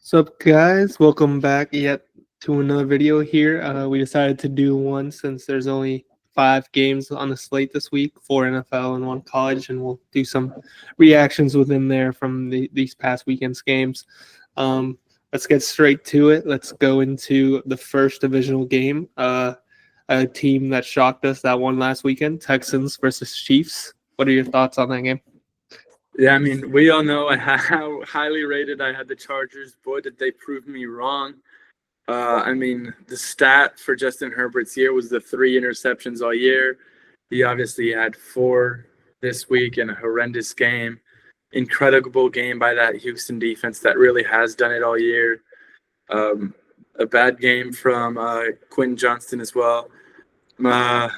What's up, guys? Welcome back yet to another video here. We decided to do one since there's only 5 games on the slate this week, 4 NFL and 1 college, and we'll do some reactions within there from these past weekend's games. Let's get straight to it. Let's go into the first divisional game. A team that shocked us that won last weekend, Texans versus Chiefs. What are your thoughts on that game? Yeah, I mean, we all know how highly rated I had the Chargers. Boy, did they prove me wrong. The stat for Justin Herbert's year was the 3 interceptions all year. He obviously had 4 this week in a horrendous game. Incredible game by that Houston defense that really has done it all year. A bad game from Quentin Johnston as well. But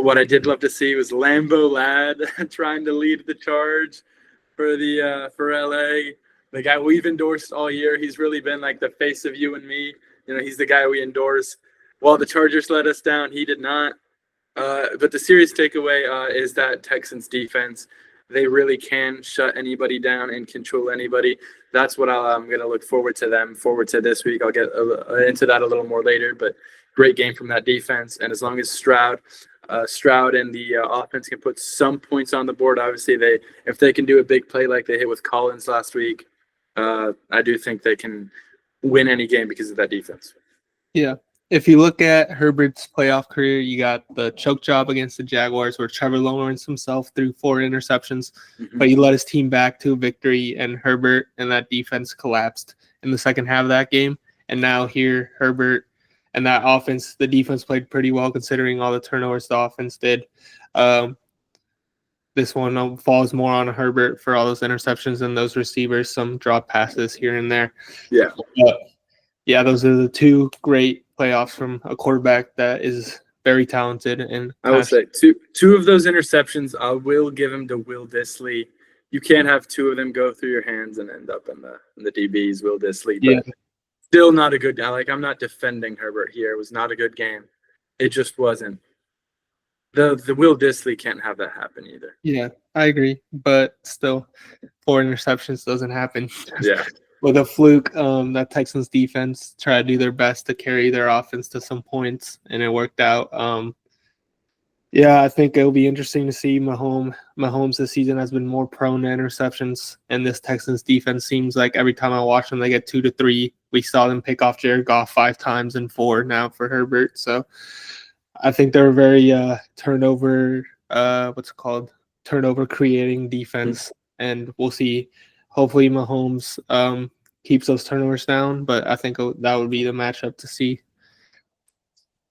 what I did love to see was Lambeau Ladd trying to lead the charge for LA, the guy we've endorsed all year. He's really been like the face of you and me. You know, he's the guy we endorse. While the Chargers let us down, he did not. But the serious takeaway is that Texans defense, they really can shut anybody down and control anybody. That's what I'm going to look forward to this week. I'll get into that a little more later, but great game from that defense. And as long as Stroud and the offense can put some points on the board, obviously if they can do a big play like they hit with Collins last week, I do think they can win any game because of that defense. Yeah. If you look at Herbert's playoff career, you got the choke job against the Jaguars where Trevor Lawrence himself threw 4 interceptions, but he led his team back to a victory, and Herbert and that defense collapsed in the second half of that game. And now here, Herbert and that offense, the defense played pretty well considering all the turnovers the offense did. This one falls more on Herbert for all those interceptions and those receivers, some drop passes here and there. Yeah. Yeah, those are the 2 great playoffs from a quarterback that is very talented. And I will say two of those interceptions, I will give him to Will Dissly. You can't have 2 of them go through your hands and end up in the DBs. Will Dissly, but yeah. Still not a good guy. Like, I'm not defending Herbert here. It was not a good game. It just wasn't. The Will Dissly can't have that happen either. Yeah, I agree, but still, 4 interceptions doesn't happen. Yeah. With a fluke, that Texans defense tried to do their best to carry their offense to some points, and it worked out. Yeah, I think it'll be interesting to see Mahomes this season has been more prone to interceptions, and this Texans defense seems like every time I watch them, they get 2 to 3. We saw them pick off Jared Goff 5 times and 4 now for Herbert. So I think they're a very turnover creating defense, and we'll see. Hopefully Mahomes keeps those turnovers down, but I think that would be the matchup to see.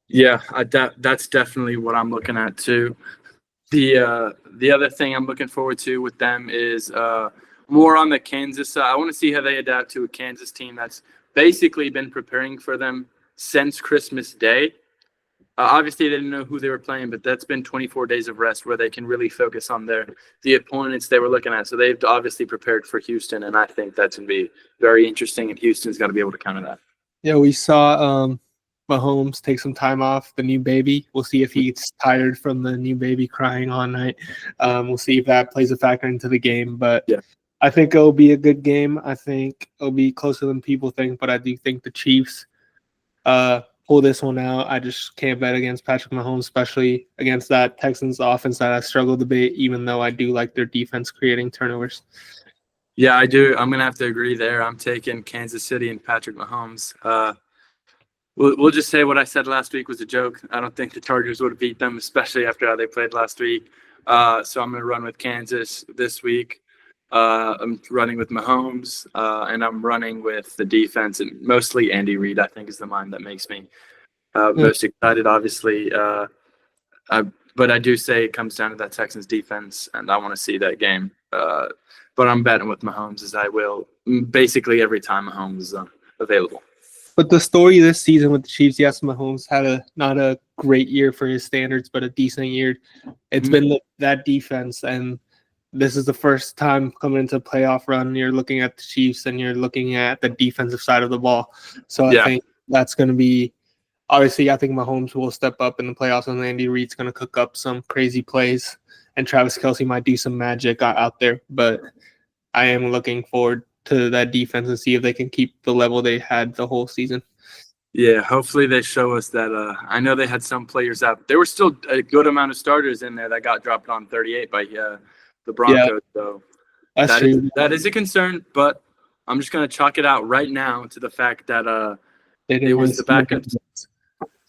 Yeah, that's definitely what I'm looking at too. The other thing I'm looking forward to with them is more on the Kansas side. I want to see how they adapt to a Kansas team that's basically been preparing for them since Christmas Day. Obviously, they didn't know who they were playing, but that's been 24 days of rest where they can really focus on the opponents they were looking at. So they've obviously prepared for Houston, and I think that's going to be very interesting, and Houston's got to be able to counter that. Yeah, we saw Mahomes take some time off, the new baby. We'll see if he's tired from the new baby crying all night. We'll see if that plays a factor into the game. But yeah, I think it'll be a good game. I think it'll be closer than people think, but I do think the Chiefs pull this one out. I just can't bet against Patrick Mahomes, especially against that Texans offense that I struggled a bit, even though I do like their defense creating turnovers. Yeah, I do. I'm going to have to agree there. I'm taking Kansas City and Patrick Mahomes. We'll just say what I said last week was a joke. I don't think the Chargers would have beat them, especially after how they played last week. So I'm going to run with Kansas this week. I'm running with Mahomes, and I'm running with the defense, and mostly Andy Reid, I think, is the mind that makes me most excited, obviously. But I do say it comes down to that Texans defense, and I want to see that game. But I'm betting with Mahomes, as I will basically every time Mahomes is available. But the story this season with the Chiefs, yes, Mahomes had not a great year for his standards, but a decent year. It's been that defense, and this is the first time coming into a playoff run. You're looking at the Chiefs, and you're looking at the defensive side of the ball. So I think that's going to be – obviously, I think Mahomes will step up in the playoffs, and Andy Reid's going to cook up some crazy plays, and Travis Kelce might do some magic out there. But I am looking forward to that defense and see if they can keep the level they had the whole season. Yeah, hopefully they show us that. I know they had some players out. There were still a good amount of starters in there that got dropped on 38 by the Broncos. Yeah, so that's true. that is a concern, but I'm just going to chalk it out right now to the fact that it was the backups.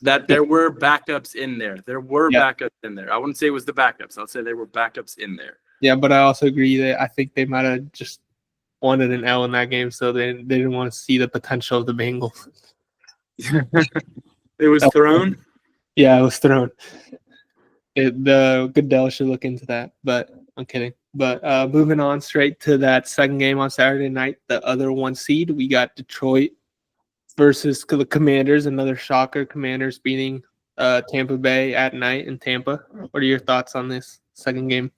That there were backups in there. There were backups in there. I wouldn't say it was the backups. I'll say there were backups in there. Yeah, but I also agree that I think they might have just wanted an L in that game, so they didn't want to see the potential of the Bengals. It was thrown? Yeah, it was thrown. The Goodell should look into that, but I'm kidding. But moving on straight to that second game on Saturday night, the other 1 seed, we got Detroit versus the Commanders, another shocker. Commanders beating Tampa Bay at night in Tampa. What are your thoughts on this second game?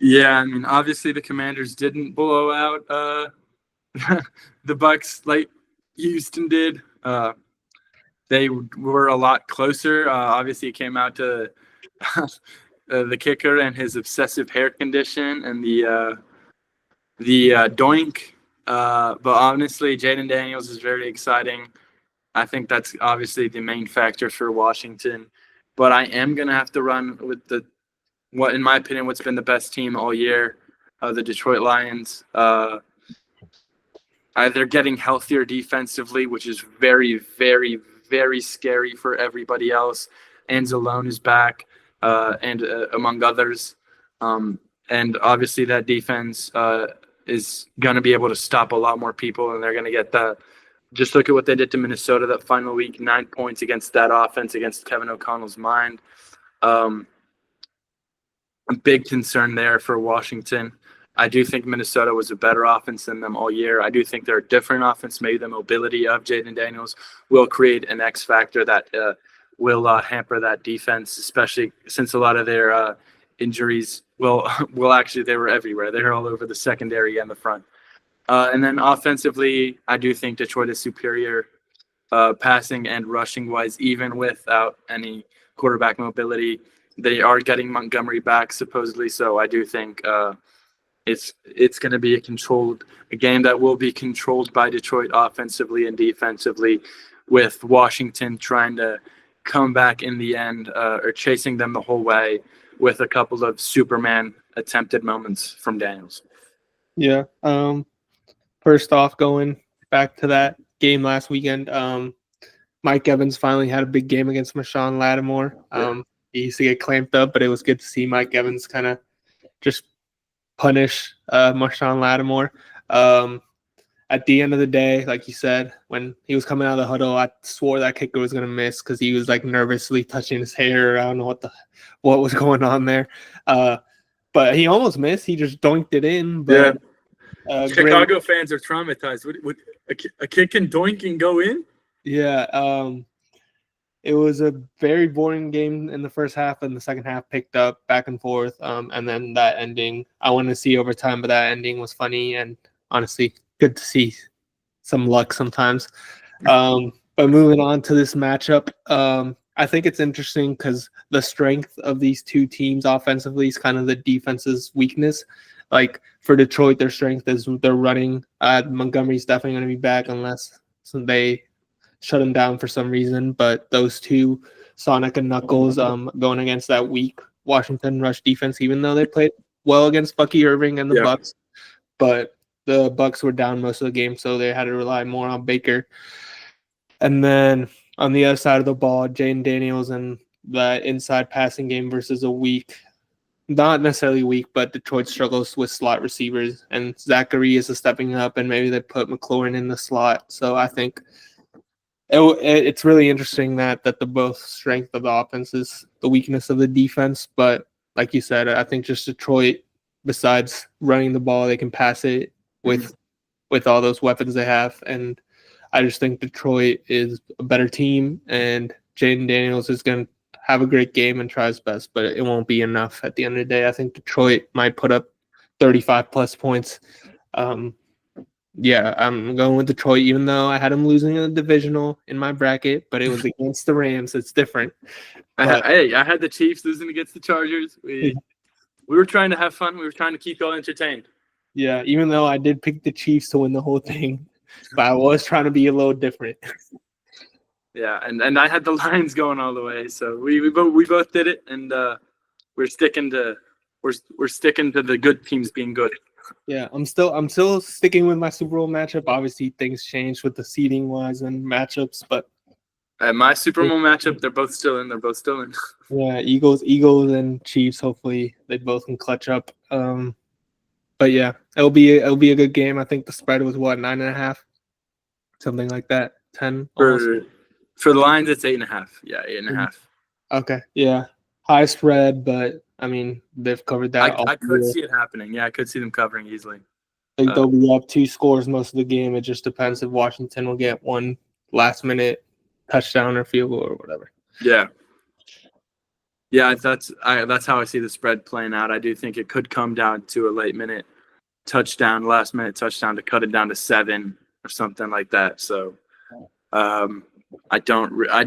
Yeah, I mean, obviously the Commanders didn't blow out the Bucks like Houston did. They were a lot closer. Obviously, it came out to the kicker and his obsessive hair condition and the doink. But honestly, Jaden Daniels is very exciting. I think that's obviously the main factor for Washington. But I am going to have to run with in my opinion, what's been the best team all year, the Detroit Lions. They're getting healthier defensively, which is very, very, very scary for everybody else. Anzalone is back, and among others. And obviously that defense is going to be able to stop a lot more people, and they're going to get just look at what they did to Minnesota that final week, 9 points against that offense, against Kevin O'Connell's mind. A big concern there for Washington. I do think Minnesota was a better offense than them all year. I do think they're a different offense. Maybe the mobility of Jaden Daniels will create an X factor that will hamper that defense, especially since a lot of their injuries will actually, they were everywhere. They're all over the secondary and the front. And then offensively, I do think Detroit is superior passing and rushing wise, even without any quarterback mobility. They are getting Montgomery back supposedly, so I do think it's going to be a game that will be controlled by Detroit offensively and defensively, with Washington trying to come back in the end or chasing them the whole way with a couple of Superman attempted moments from Daniels. Yeah. First off, going back to that game last weekend, Mike Evans finally had a big game against Marshawn Lattimore. He used to get clamped up, but it was good to see Mike Evans kind of just punish Marshawn Lattimore. At the end of the day, like you said, when he was coming out of the huddle, I swore that kicker was going to miss because he was like nervously touching his hair. I don't know what was going on there. But he almost missed. He just doinked it in. But, Chicago fans are traumatized. Would a kick and doink and go in? Yeah. It was a very boring game in the first half, and the second half picked up back and forth. And then that ending, I wanted to see overtime, but that ending was funny and honestly good to see some luck sometimes. But moving on to this matchup, I think it's interesting because the strength of these two teams offensively is kind of the defense's weakness. Like for Detroit, their strength is their running. Montgomery's definitely going to be back unless they shut him down for some reason. But those two, Sonic and Knuckles, going against that weak Washington rush defense, even though they played well against Bucky Irving and the Bucks. But the Bucks were down most of the game, so they had to rely more on Baker. And then on the other side of the ball, Jaden Daniels and the inside passing game versus a weak, not necessarily weak, but Detroit struggles with slot receivers. And Zachary is stepping up, and maybe they put McLaurin in the slot. So I think it's really interesting that the both strength of the offense is the weakness of the defense. But like you said, I think just Detroit, besides running the ball, they can pass it with all those weapons they have. And I just think Detroit is a better team, and Jaden Daniels is going to have a great game and try his best, but it won't be enough at the end of the day. I think Detroit might put up 35-plus points. Yeah, I'm going with Detroit, even though I had them losing in the divisional in my bracket, but it was against the Rams. It's different. I had the Chiefs losing against the Chargers. We were trying to have fun. We were trying to keep y'all entertained. Yeah, even though I did pick the Chiefs to win the whole thing, but I was trying to be a little different. Yeah, and I had the Lions going all the way, so we both did it, and we're sticking to the good teams being good. Yeah, I'm still sticking with my Super Bowl matchup. Obviously, things change with the seeding wise and matchups, but my Super Bowl matchup, they're both still in. Yeah, Eagles and Chiefs. Hopefully, they both can clutch up. But yeah, it'll be a good game. I think the spread was what 9.5, something like that. 10 almost. For the Lions, it's 8.5. Yeah, 8.5. Okay, yeah, high spread, but I mean they've covered that. I could see it happening. Yeah, I could see them covering easily. I think they'll be up 2 scores most of the game. It just depends if Washington will get one last minute touchdown or field goal or whatever. Yeah. Yeah, that's how I see the spread playing out. I do think it could come down to a last minute touchdown to cut it down to 7 or something like that. So, I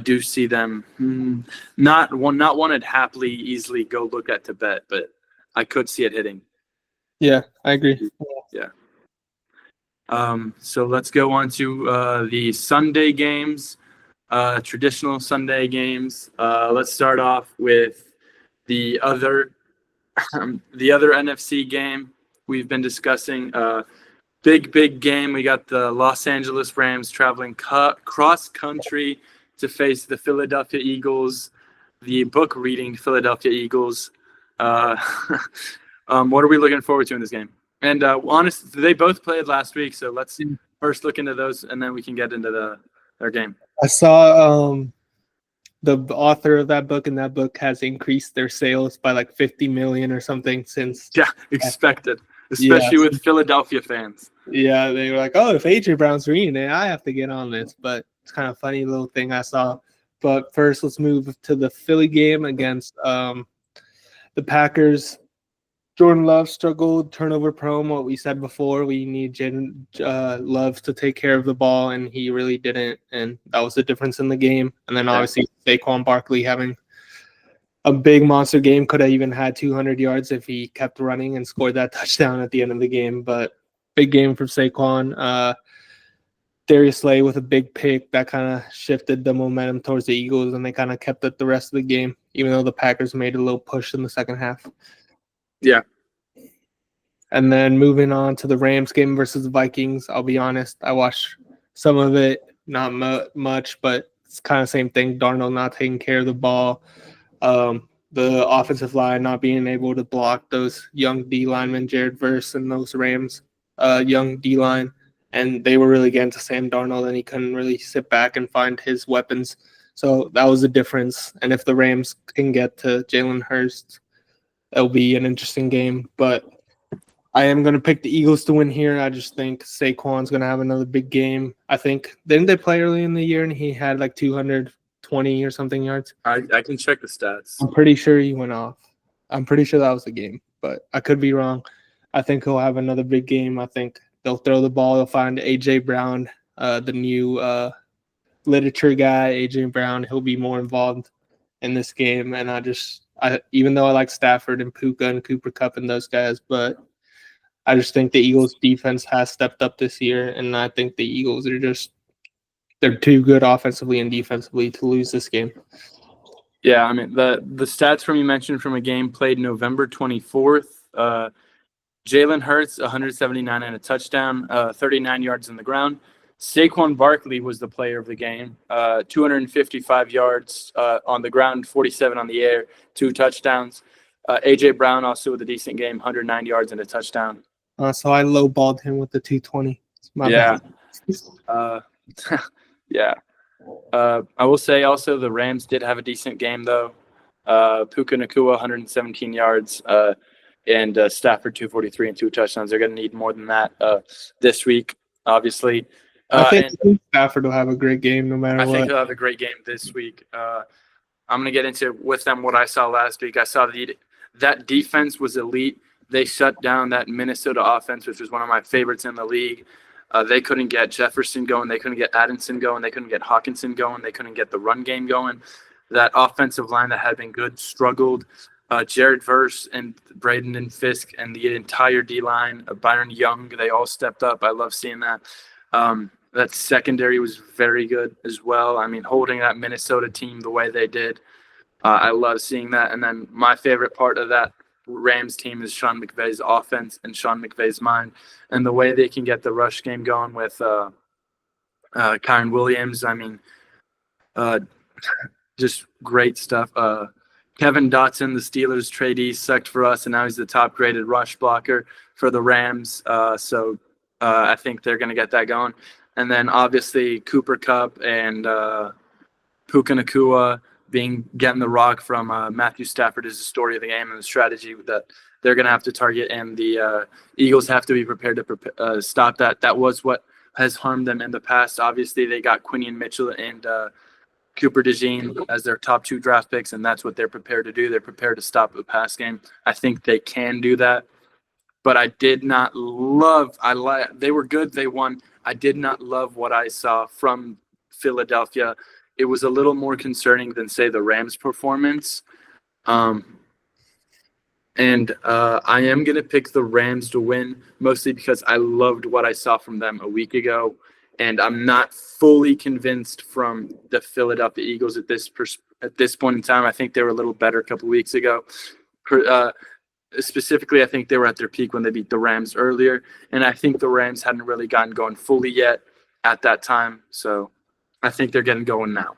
do see them not one I'd happily easily go look at to bet, but I could see it hitting. Yeah, I agree. Yeah. So let's go on to the Sunday games. Traditional Sunday games. Let's start off with the other NFC game we've been discussing. Big game. We got the Los Angeles Rams traveling cross country to face the Philadelphia Eagles, the book reading Philadelphia Eagles. What are we looking forward to in this game? And honestly, they both played last week, so let's first look into those, and then we can get into their game. I saw the author of that book, and that book has increased their sales by like 50 million or something since. Yeah, expected, especially with Philadelphia fans. Yeah, they were like, "Oh, if AJ Brown's reading it, I have to get on this." But it's kind of funny little thing I saw. But first, let's move to the Philly game against the Packers. Jordan Love struggled, turnover prone. What we said before, we need Love to take care of the ball, and he really didn't, and that was the difference in the game. And then obviously Saquon Barkley having a big monster game, could have even had 200 yards if he kept running and scored that touchdown at the end of the game. But big game for Saquon. Darius Slay with a big pick that kind of shifted the momentum towards the Eagles, and they kind of kept it the rest of the game, even though the Packers made a little push in the second half. Yeah. And then moving on to the Rams game versus the Vikings, I'll be honest, I watched some of it, not much, but it's kind of the same thing. Darnold not taking care of the ball. The offensive line not being able to block those young D linemen, Jared Verse and those Rams young D line. And they were really getting to Sam Darnold, and he couldn't really sit back and find his weapons. So that was the difference. And if the Rams can get to Jalen Hurts, it'll be an interesting game. But I am going to pick the Eagles to win here. I just think Saquon's going to have another big game. I think, didn't they play early in the year and he had like 220 or something yards? I can check the stats. I'm pretty sure he went off. I'm pretty sure that was the game, but I could be wrong. I think he'll have another big game. I think they'll throw the ball. They'll find A.J. Brown, the new literature guy, A.J. Brown. He'll be more involved in this game. And even though I like Stafford and Puka and Cooper Kupp and those guys, but I just think the Eagles defense has stepped up this year, and I think the Eagles they're too good offensively and defensively to lose this game. Yeah, I mean the stats from you mentioned from a game played November 24th. Jalen Hurts 179 and a touchdown, 39 yards on the ground. Saquon Barkley was the player of the game, 255 yards on the ground, 47 on the air, 2 touchdowns. A.J. Brown also with a decent game, 109 yards and a touchdown. So I lowballed him with the 220. Yeah. Yeah. I will say also the Rams did have a decent game, though. Puka Nacua, 117 yards, and Stafford, 243 and 2 touchdowns. They're going to need more than that this week, obviously. I think Stafford will have a great game no matter what. I think he'll have a great game this week. I'm going to get into with them what I saw last week. I saw that defense was elite. They shut down that Minnesota offense, which was one of my favorites in the league. They couldn't get Jefferson going. They couldn't get Addison going. They couldn't get Hawkinson going. They couldn't get the run game going. That offensive line that had been good struggled. Jared Verse and Braden and Fisk and the entire D-line, Byron Young, they all stepped up. I love seeing that. That secondary was very good as well. I mean, holding that Minnesota team the way they did, I love seeing that. And then my favorite part of that Rams team is Sean McVay's offense and Sean McVay's mind and the way they can get the rush game going with Kyron Williams. I mean, just great stuff. Kevin Dotson, the Steelers tradee, sucked for us, and now he's the top-graded rush blocker for the Rams. So I think they're going to get that going. And then, obviously, Cooper Kupp and Puka Nacua getting the rock from Matthew Stafford is the story of the game and the strategy that they're going to have to target. And the Eagles have to be prepared to stop that. That was what has harmed them in the past. Obviously, they got Quinion Mitchell and Cooper DeJean as their top 2 draft picks, and that's what they're prepared to do. They're prepared to stop the pass game. I think they can do that. But I did not love – they were good. They won. I did not love what I saw from Philadelphia. It was a little more concerning than, say, the Rams' performance. And I am going to pick the Rams to win, mostly because I loved what I saw from them a week ago. And I'm not fully convinced from the Philadelphia Eagles at this point in time. I think they were a little better a couple weeks ago. Specifically, I think they were at their peak when they beat the Rams earlier. And I think the Rams hadn't really gotten going fully yet at that time. So I think they're getting going now.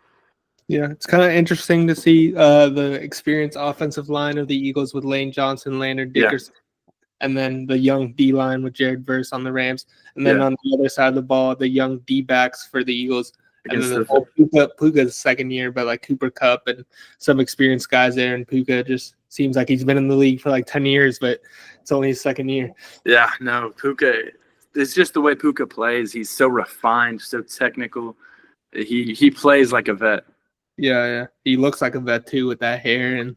Yeah, it's kind of interesting to see the experienced offensive line of the Eagles with Lane Johnson, Leonard Dickerson, and then the young D-line with Jared Verse on the Rams. And then on the other side of the ball, the young D-backs for the Eagles. And then Puka's second year, but like Cooper Kupp and some experienced guys there. And Puka just seems like he's been in the league for like 10 years, but it's only his second year. Yeah, no, Puka, it's just the way Puka plays. He's so refined, so technical. He plays like a vet. Yeah. He looks like a vet too with that hair. And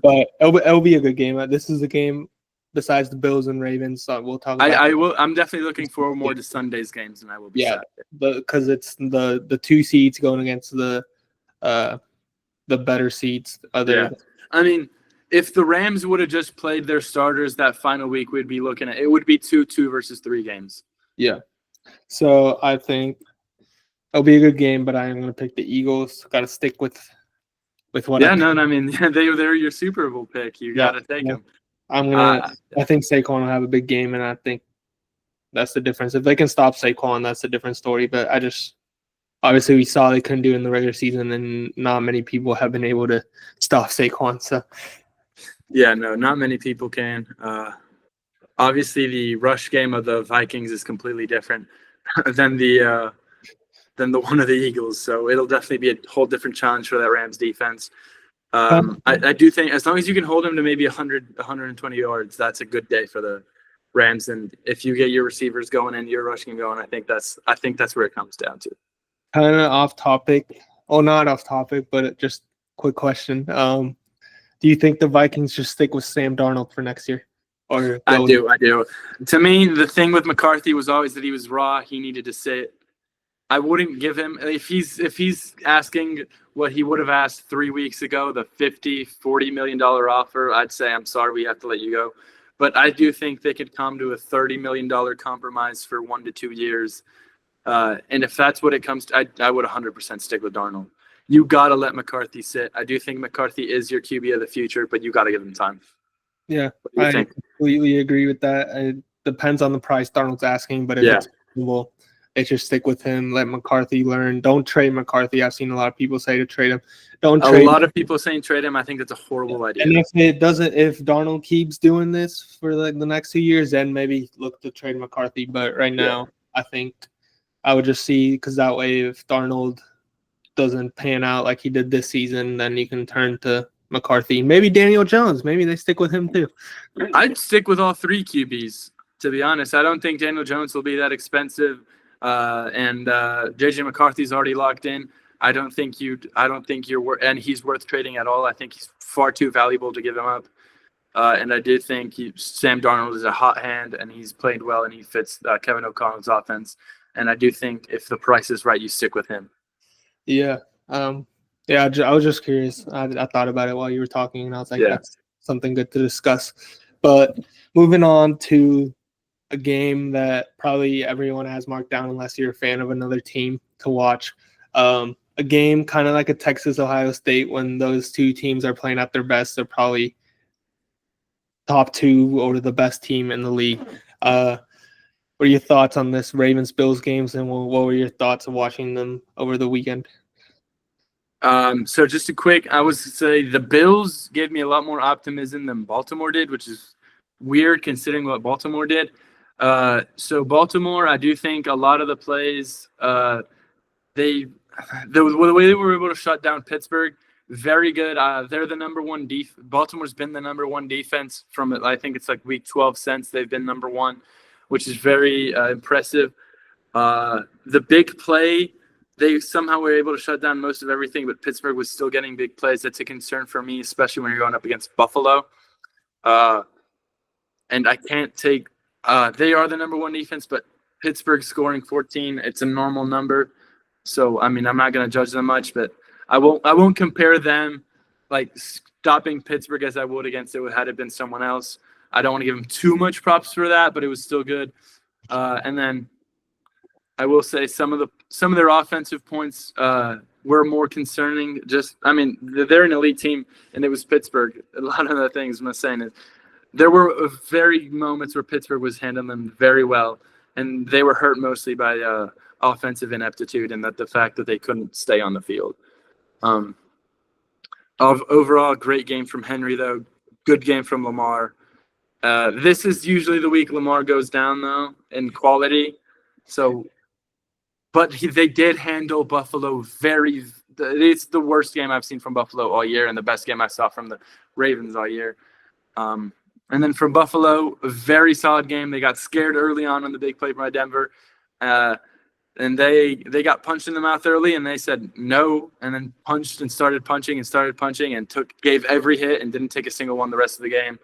but it'll be a good game. This is a game besides the Bills and Ravens. So we'll talk about I'm definitely looking forward more to Sunday's games than I will be Saturday. Because it's the 2 seeds going against the better seeds. I mean, if the Rams would have just played their starters that final week, we'd be looking at it would be 2 versus 3 games. Yeah. So I think it'll be a good game, but I am going to pick the Eagles. Got to stick with what. Yeah, I mean, they're your Super Bowl pick. You got to take them. I think Saquon will have a big game, and I think that's the difference. If they can stop Saquon, that's a different story. But obviously we saw they couldn't do it in the regular season, and not many people have been able to stop Saquon. So yeah, no, not many people can. Obviously, the rush game of the Vikings is completely different than the one of the Eagles. So it'll definitely be a whole different challenge for that Rams defense. I do think as long as you can hold him to maybe 100, 120 yards, that's a good day for the Rams. And if you get your receivers going and your rushing going, I think that's where it comes down to. Kind of off topic. Oh, not off topic, but just quick question. Do you think the Vikings just stick with Sam Darnold for next year? Or I do. To me, the thing with McCarthy was always that he was raw. He needed to sit. I wouldn't give him if he's asking what he would have asked 3 weeks ago, the $40 million offer. I'd say I'm sorry, we have to let you go. But I do think they could come to a $30 million compromise for 1 to 2 years. And if that's what it comes to, I would 100% stick with Darnold. You got to let McCarthy sit. I do think McCarthy is your QB of the future, but you got to give him time. Yeah, I completely agree with that. It depends on the price Darnold's asking, but if it's reasonable, they should stick with him. Let McCarthy learn. Don't trade McCarthy. I've seen a lot of people say to trade him. A lot of people saying trade him. I think that's a horrible idea. And if Darnold keeps doing this for the next 2 years, then maybe look to trade McCarthy. But right now, I think I would just see, because that way, if Darnold doesn't pan out like he did this season, then you can turn to McCarthy. Maybe Daniel Jones. Maybe they stick with him too. I'd stick with all 3 QBs, to be honest. I don't think Daniel Jones will be that expensive. And JJ McCarthy's already locked in. I don't think and he's worth trading at all. I think he's far too valuable to give him up. And I do think Sam Darnold is a hot hand, and he's played well, and he fits Kevin O'Connell's offense. And I do think if the price is right, you stick with him. Yeah. Yeah, I was just curious. I thought about it while you were talking, and I was like, that's something good to discuss. But moving on to a game that probably everyone has marked down unless you're a fan of another team to watch. A game kind of like a Texas-Ohio State when those two teams are playing at their best. They're probably top two or the best team in the league. What are your thoughts on this Ravens-Bills games, and what were your thoughts of watching them over the weekend? So just a quick, I would say the Bills gave me a lot more optimism than Baltimore did, which is weird considering what Baltimore did. So Baltimore, I do think a lot of the plays, the way they were able to shut down Pittsburgh, very good. They're the number one Baltimore's been the number one defense from, I think it's like week 12 since they've been number one, which is very impressive. The big play, they somehow were able to shut down most of everything, but Pittsburgh was still getting big plays. That's a concern for me, especially when you're going up against Buffalo. And I can't take they are the number one defense, but Pittsburgh scoring 14, it's a normal number. So, I mean, I'm not going to judge them much, but I won't compare them like stopping Pittsburgh as I would against it had it been someone else. I don't want to give them too much props for that, but it was still good. And then I will say some of their offensive points were more concerning. They're an elite team, and it was Pittsburgh. A lot of the things I'm saying is there were very moments where Pittsburgh was handling them very well, and they were hurt mostly by offensive ineptitude and the fact that they couldn't stay on the field. Overall, great game from Henry, though. Good game from Lamar. This is usually the week Lamar goes down, though, in quality. So, but they did handle Buffalo it's the worst game I've seen from Buffalo all year and the best game I saw from the Ravens all year. And then from Buffalo, a very solid game. They got scared early on the big play by Denver. And they got punched in the mouth early, and they said no, and then punched and started punching and gave every hit and didn't take a single one the rest of the game.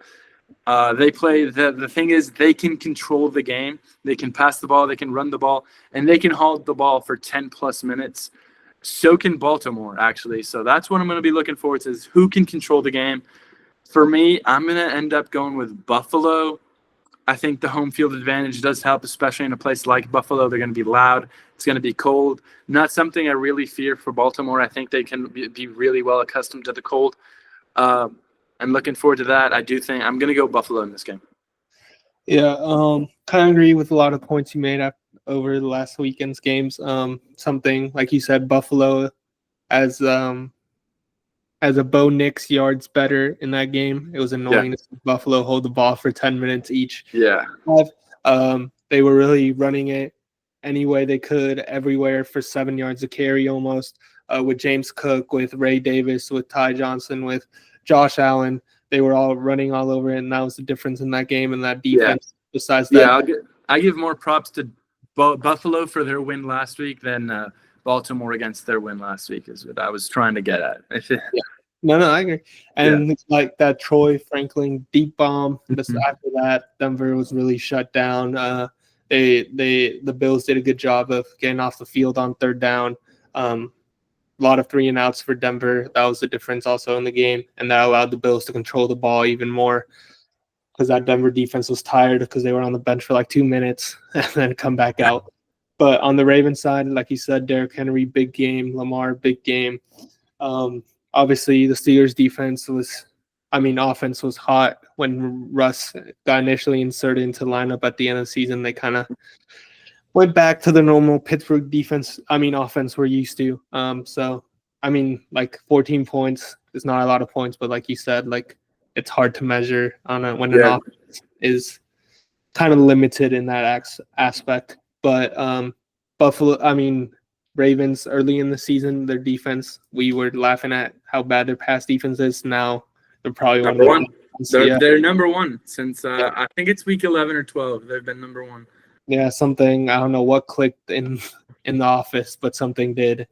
They play the thing is they can control the game. They can pass the ball, they can run the ball, and they can hold the ball for 10 plus minutes. So can Baltimore, actually. So that's what I'm going to be looking forward to, is who can control the game. For me, I'm going to end up going with Buffalo. I think the home field advantage does help, especially in a place like Buffalo. They're going to be loud. It's going to be cold. Not something I really fear for Baltimore. I think they can be really well accustomed to the cold. I'm looking forward to that. I do think I'm going to go Buffalo in this game. Yeah, kind of agree with a lot of points you made over the last weekend's games. Something like you said, Buffalo as a Bo Nix yards better in that game. It was annoying to see Buffalo hold the ball for 10 minutes each. Yeah. They were really running it any way they could, everywhere for 7 yards a carry almost, with James Cook, with Ray Davis, with Ty Johnson, with Josh Allen. They were all running all over it, and that was the difference in that game and that defense. Yeah. Besides that, I give more props to Buffalo for their win last week than Baltimore against their win last week is what I was trying to get at. Yeah. No, I agree. And it's like that Troy Franklin deep bomb. After that, Denver was really shut down. The Bills did a good job of getting off the field on third down. A lot of 3-and-outs for Denver. That was the difference also in the game, and that allowed the Bills to control the ball even more because that Denver defense was tired because they were on the bench for like 2 minutes and then come back out. But on the Ravens side, like you said, Derrick Henry, big game. Lamar, big game. Obviously, the Steelers' offense was hot when Russ got initially inserted into the lineup at the end of the season. They kind of went back to the normal Pittsburgh offense we're used to. 14 points is not a lot of points, but like you said, like it's hard to measure when an offense is kind of limited in that aspect. But Ravens early in the season, their defense, we were laughing at how bad their pass defense is. Now they're probably number one. They're number one since I think it's week 11 or 12. They've been number one. Yeah, something, I don't know what clicked in the office, but something did.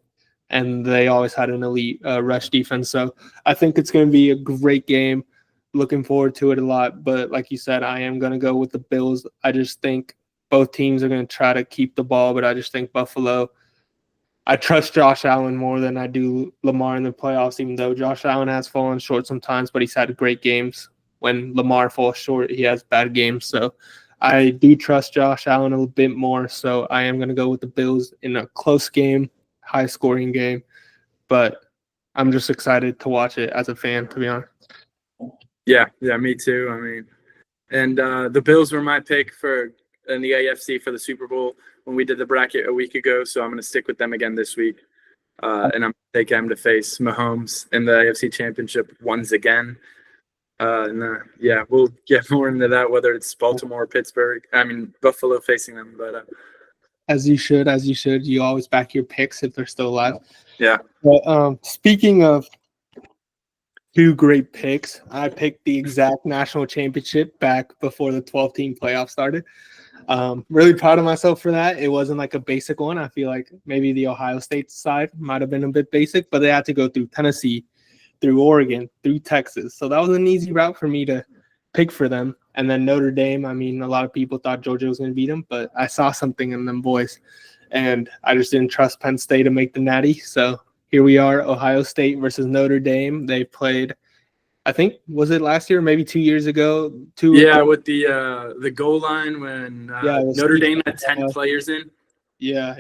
And they always had an elite rush defense. So I think it's going to be a great game. Looking forward to it a lot. But like you said, I am going to go with the Bills. I just think both teams are going to try to keep the ball, but I just think Buffalo I trust Josh Allen more than I do Lamar in the playoffs, even though Josh Allen has fallen short sometimes, but he's had great games. When Lamar falls short, he has bad games. So I do trust Josh Allen a little bit more. So I am going to go with the Bills in a close game, high-scoring game. But I'm just excited to watch it as a fan, to be honest. Yeah, me too. I mean, and the Bills were my pick in the AFC for the Super Bowl when we did the bracket a week ago. So I'm going to stick with them again this week. And I'm going to take them to face Mahomes in the AFC Championship once again. Yeah, we'll get more into that, whether it's Baltimore or Pittsburgh. I mean, Buffalo facing them. But as you should. You always back your picks if they're still alive. Yeah. But speaking of two great picks, I picked the exact national championship back before the 12-team playoff started. Really proud of myself for that. It wasn't like a basic one. I feel like maybe the Ohio State side might have been a bit basic, but they had to go through Tennessee, through Oregon, through Texas. So that was an easy route for me to pick for them. And then Notre Dame, I mean, a lot of people thought Georgia was going to beat them, but I saw something in them boys. And I just didn't trust Penn State to make the natty. So here we are, Ohio State versus Notre Dame. They played, I think, was it last year, maybe 2 years ago? With the goal line when Notre Dame had 10 players in. Yeah.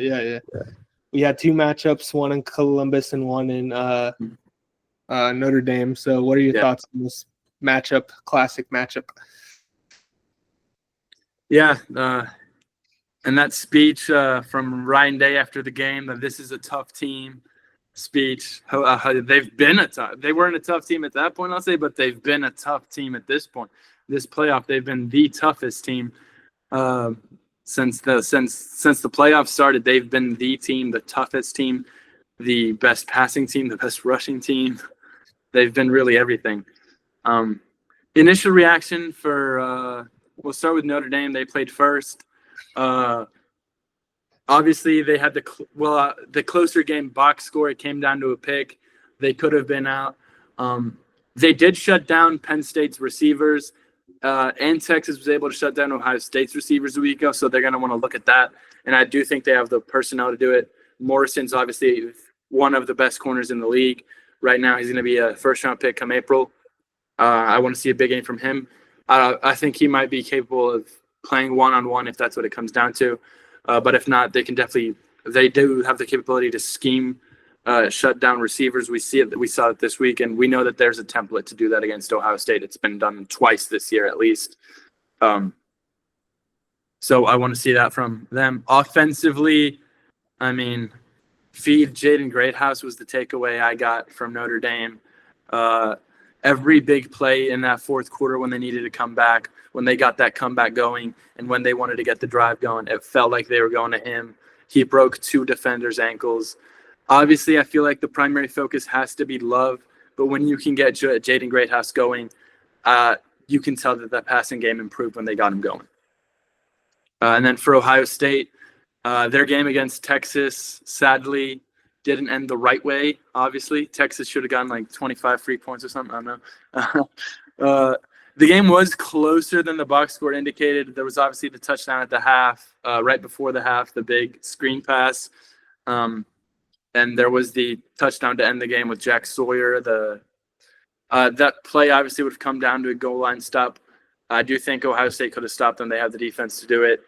We had two matchups, one in Columbus and one in Notre Dame. So what are your thoughts on this matchup, classic matchup? Yeah, and that speech from Ryan Day after the game, that this is a tough team speech. They've been they weren't a tough team at that point, I'll say, but they've been a tough team at this point. This playoff, they've been the toughest team since the playoffs started. They've been the toughest team, the best passing team, the best rushing team. They've been really everything. Initial reaction for we'll start with Notre Dame. They played first. Obviously, they had the closer game box score. It came down to a pick. They could have been out. They did shut down Penn State's receivers, and Texas was able to shut down Ohio State's receivers a week ago, so they're going to want to look at that. And I do think they have the personnel to do it. Morrison's obviously one of the best corners in the league. Right now, he's going to be a first-round pick come April. I want to see a big game from him. I think he might be capable of playing one-on-one if that's what it comes down to. But if not, they do have the capability to scheme, shut down receivers. We saw it this week, and we know that there's a template to do that against Ohio State. It's been done twice this year at least. So I want to see that from them. Offensively, I mean, feed Jaden Greathouse was the takeaway I got from Notre Dame. Every big play in that fourth quarter when they needed to come back, when they got that comeback going, and when they wanted to get the drive going, it felt like they were going to him. He broke two defenders' ankles. Obviously, I feel like the primary focus has to be Love, but when you can get Jaden Greathouse going, you can tell that passing game improved when they got him going. And then for Ohio State, their game against Texas, sadly, didn't end the right way, obviously. Texas should have gotten like 25 free points or something. I don't know. The game was closer than the box score indicated. There was obviously the touchdown at the half, right before the half, the big screen pass. And there was the touchdown to end the game with Jack Sawyer. That play obviously would have come down to a goal line stop. I do think Ohio State could have stopped them. They have the defense to do it.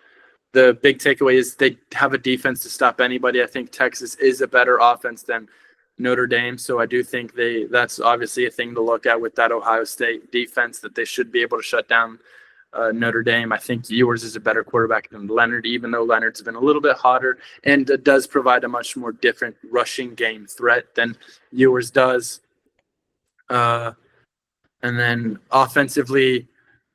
The big takeaway is they have a defense to stop anybody. I think Texas is a better offense than Notre Dame, so I do think that's obviously a thing to look at with that Ohio State defense, that they should be able to shut down Notre Dame. I think Ewers is a better quarterback than Leonard, even though Leonard's been a little bit hotter and does provide a much more different rushing game threat than Ewers does. And then offensively,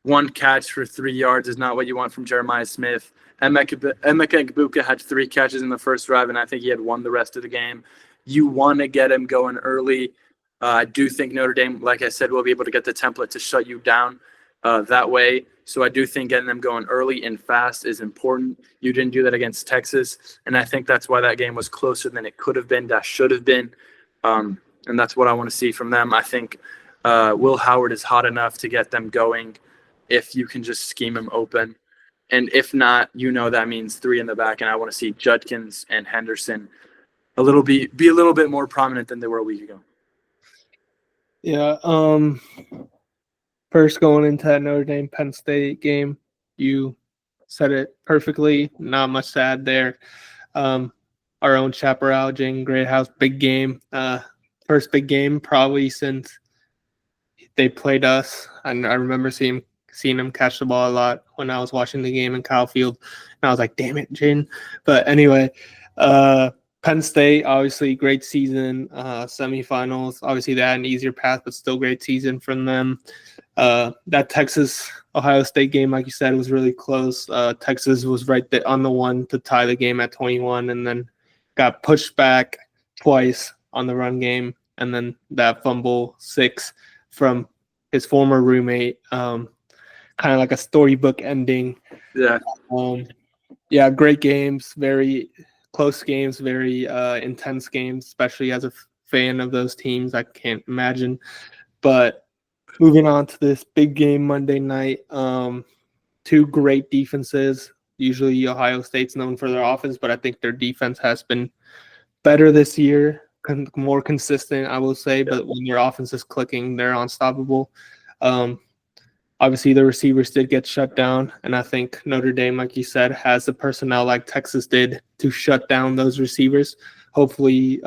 one catch for 3 yards is not what you want from Jeremiah Smith. Emeka Egbuka had 3 catches in the first drive, and I think he had won the rest of the game. You want to get him going early. I do think Notre Dame, like I said, will be able to get the template to shut you down that way. So I do think getting them going early and fast is important. You didn't do that against Texas, and I think that's why that game was closer than it could have been, that should have been. And that's what I want to see from them. I think Will Howard is hot enough to get them going if you can just scheme him open. And if not, that means 3 in the back, and I want to see Judkins and Henderson a little be a little bit more prominent than they were a week ago. Yeah. First, going into that Notre Dame Penn State game, you said it perfectly. Not much to add there. Our own Chaparral, Jane Greathouse, big game. First big game probably since they played us. And I remember seeing him catch the ball a lot when I was watching the game in Kyle Field. And I was like, damn it, Jane. But anyway, Penn State, obviously great season, semifinals. Obviously they had an easier path, but still great season from them. That Texas-Ohio State game, like you said, was really close. Texas was right there on the one to tie the game at 21 and then got pushed back twice on the run game. And then that fumble 6 from his former roommate, kind of like a storybook ending. Yeah. Yeah, great games, very close games, very intense games, especially as a fan of those teams. I can't imagine. But moving on to this big game Monday night, 2 great defenses. Usually Ohio State's known for their offense, but I think their defense has been better this year, more consistent, I will say. But when your offense is clicking, they're unstoppable. Obviously, the receivers did get shut down, and I think Notre Dame, like you said, has the personnel like Texas did to shut down those receivers. Hopefully,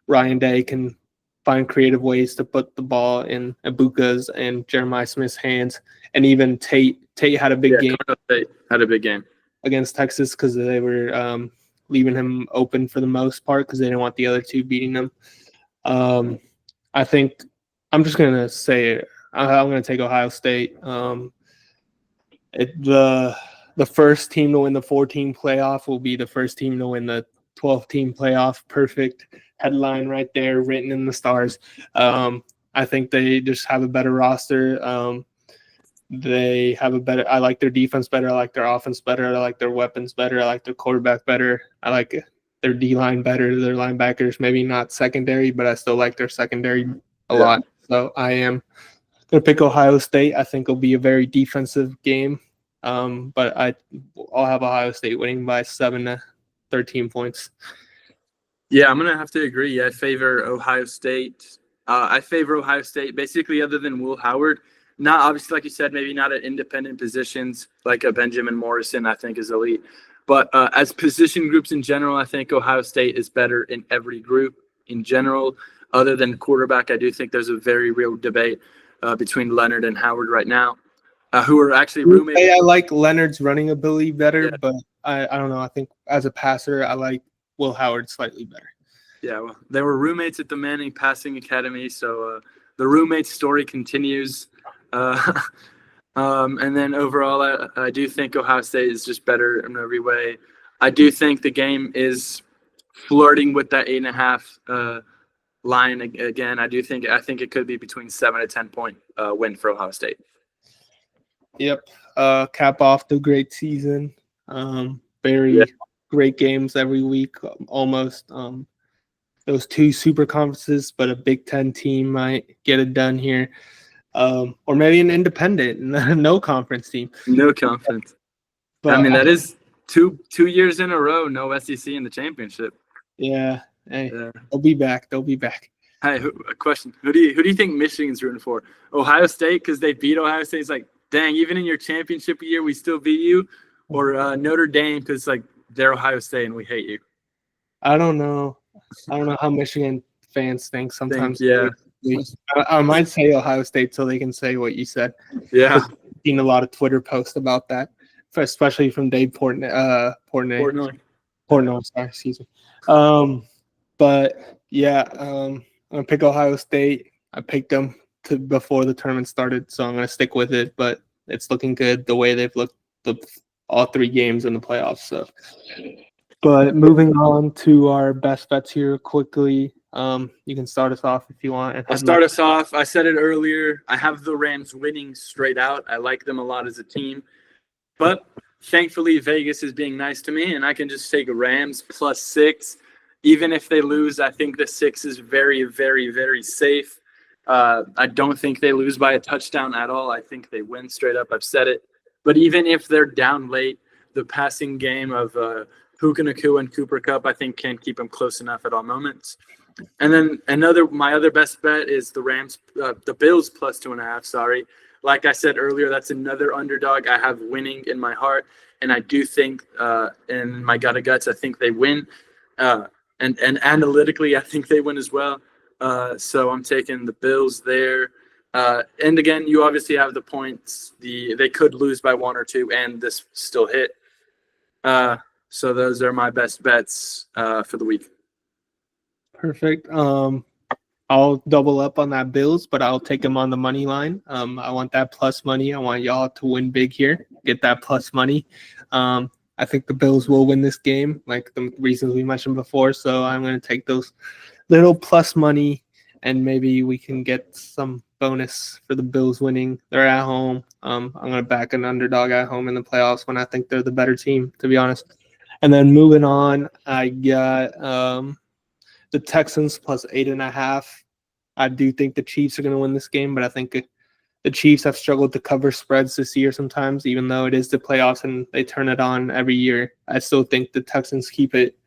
Ryan Day can find creative ways to put the ball in Ibuka's and Jeremiah Smith's hands, and even Tate. Tate had a big game. Tate had a big game against Texas because they were leaving him open for the most part because they didn't want the other 2 beating him. I think I'm just gonna say it. I'm going to take Ohio State. The first team to win the 4-team playoff will be the first team to win the 12-team playoff. Perfect headline right there, written in the stars. I think they just have a better roster. They have a better – I like their defense better. I like their offense better. I like their weapons better. I like their quarterback better. I like their D-line better, their linebackers. Maybe not secondary, but I still like their secondary a lot. So I am – going to pick Ohio State. I think it'll be a very defensive game, but I'll have Ohio State winning by 7 to 13 points. Yeah, I'm going to have to agree. I favor Ohio State. Basically other than Will Howard. Not obviously, like you said, maybe not at independent positions like a Benjamin Morrison, I think is elite. But as position groups in general, I think Ohio State is better in every group in general. Other than quarterback, I do think there's a very real debate between Leonard and Howard right now, who are actually roommates. I like Leonard's running ability better, but I don't know. I think as a passer, I like Will Howard slightly better. Yeah, well, they were roommates at the Manning Passing Academy, so the roommate story continues. And then overall, I do think Ohio State is just better in every way. I do think the game is flirting with that 8.5 line again. I think it could be between 7 to 10 point win for Ohio State. Yep. Cap off the great season. Very great games every week, almost. Those 2 super conferences, but a Big Ten team might get it done here. Or maybe an independent, no conference team. No conference. But I mean, that is two years in a row, no SEC in the championship. Yeah. Hey, they'll be back. Hey, a question. Who do you think Michigan's rooting for? Ohio State because they beat Ohio State? It's like, dang, even in your championship year, we still beat you? Or Notre Dame because, like, they're Ohio State and we hate you? I don't know. I don't know how Michigan fans think sometimes. I might say Ohio State so they can say what you said. Yeah. I've seen a lot of Twitter posts about that, especially from Dave Portnoy. Sorry, excuse me. But yeah, I'm gonna pick Ohio State. I picked them before the tournament started, so I'm gonna stick with it. But it's looking good the way they've looked all 3 games in the playoffs. So, but moving on to our best bets here quickly. You can start us off if you want. I'll start us off. I said it earlier. I have the Rams winning straight out. I like them a lot as a team, but thankfully Vegas is being nice to me, and I can just take Rams +6. Even if they lose, I think the 6 is very, very, very safe. I don't think they lose by a touchdown at all. I think they win straight up. I've said it. But even if they're down late, the passing game of Puka Nacua and Cooper Kupp, I think, can't keep him close enough at all moments. And then my other best bet is the Bills plus 2.5. Sorry, like I said earlier, that's another underdog I have winning in my heart, and I do think, in my gut of guts, I think they win, and analytically, I think they win as well. So I'm taking the Bills there. And again, you obviously have the points. They could lose by 1 or 2, and this still hit. So those are my best bets for the week. Perfect. I'll double up on that Bills, but I'll take them on the money line. I want that plus money. I want y'all to win big here. Get that plus money. I think the Bills will win this game, like the reasons we mentioned before. So I'm going to take those little plus money, and maybe we can get some bonus for the Bills winning. They're at home. I'm going to back an underdog at home in the playoffs when I think they're the better team, to be honest. And then moving on, I got the Texans plus 8.5. I do think the Chiefs are going to win this game, but I think the Chiefs have struggled to cover spreads this year sometimes, even though it is the playoffs and they turn it on every year. I still think the Texans keep it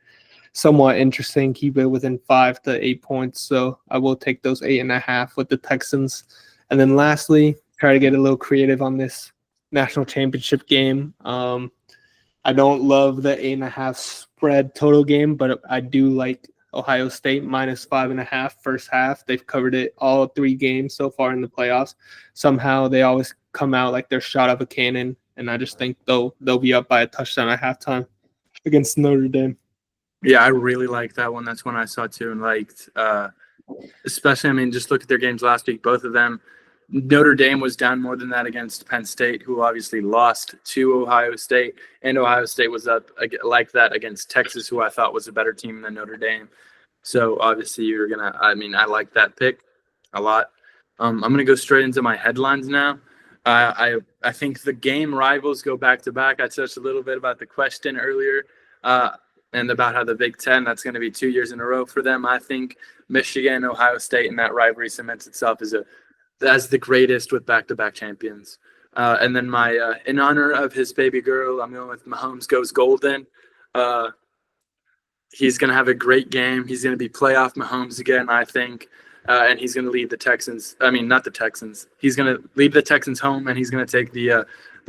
somewhat interesting, keep it within 5 to 8 points. So I will take those 8.5 with the Texans. And then lastly, try to get a little creative on this national championship game. I don't love the 8.5 spread total game, but I do like Ohio State minus 5.5 first half. They've covered it all 3 games so far in the playoffs. Somehow they always come out like they're shot out of a cannon, and I just think they'll be up by a touchdown at halftime against Notre Dame. Yeah, I really like that one. That's one I saw too and liked. Especially, I mean, just look at their games last week. Both of them, Notre Dame was down more than that against Penn State, who obviously lost to Ohio State, and Ohio State was up like that against Texas, who I thought was a better team than Notre Dame. So obviously I like that pick a lot. I'm gonna go straight into my headlines now. I think the game rivals go back to back. I touched a little bit about the question earlier, and about how the Big Ten, that's going to be 2 years in a row for them. I think Michigan, Ohio State, and that rivalry cements itself as the greatest with back-to-back champions. And then in honor of his baby girl, I'm going with Mahomes goes golden. He's going to have a great game. He's going to be playoff Mahomes again, I think. And he's going to lead the Texans. I mean, not the Texans. He's going to lead the Texans home, and he's going to take the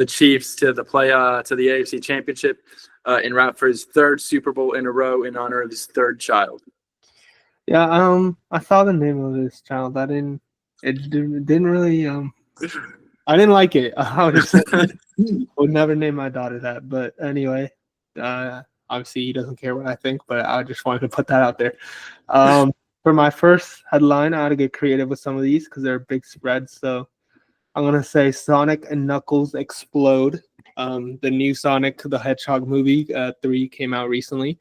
Chiefs to the AFC Championship en route for his 3rd Super Bowl in a row in honor of his 3rd child. Yeah, I saw the name of this child. I didn't really I didn't like it. I would never name my daughter that. But anyway, obviously he doesn't care what I think, but I just wanted to put that out there. For my first headline, I had to get creative with some of these because they're big spreads. So I'm going to say Sonic and Knuckles explode. The new Sonic the Hedgehog movie 3 came out recently.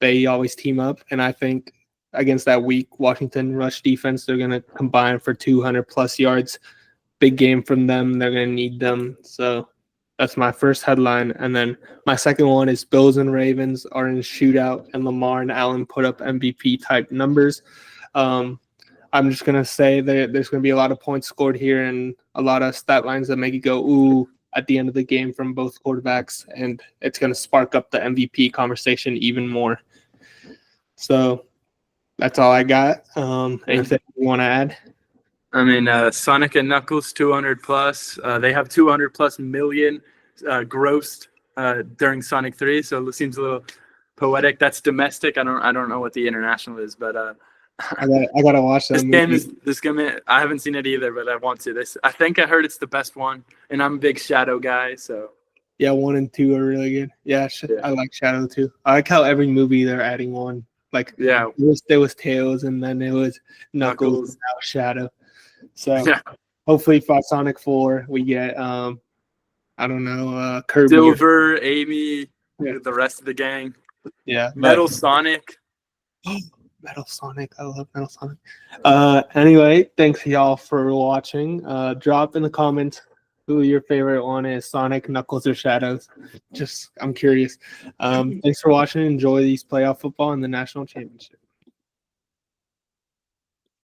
They always team up, and I think against that weak Washington rush defense, they're going to combine for 200-plus yards. Big game from them. They're going to need them. So that's my first headline. And then my second one is Bills and Ravens are in a shootout, and Lamar and Allen put up MVP-type numbers. I'm just going to say that there's going to be a lot of points scored here and a lot of stat lines that make you go, ooh, at the end of the game from both quarterbacks, and it's going to spark up the MVP conversation even more. So that's all I got. Anything you want to add? I mean, Sonic and Knuckles 200+. They have 200+ million grossed during Sonic 3, so it seems a little poetic. That's domestic. I don't know what the international is, but I gotta watch that movie. This game. I haven't seen it either, but I want to. I think I heard it's the best one, and I'm a big Shadow guy, so. Yeah, 1 and 2 are really good. Yeah, I like Shadow too. I like how every movie they're adding one. Like, yeah, there was Tails, and then it was Knuckles. And now Shadow. So hopefully for Sonic 4 we get I don't know, Kirby, Silver, Amy, the rest of the gang. Yeah, Metal Sonic. Metal Sonic. I love Metal Sonic. Anyway, thanks y'all for watching. Drop in the comments who your favorite one is, Sonic, Knuckles, or Shadows. I'm curious. Thanks for watching. Enjoy these playoff football and the national championship.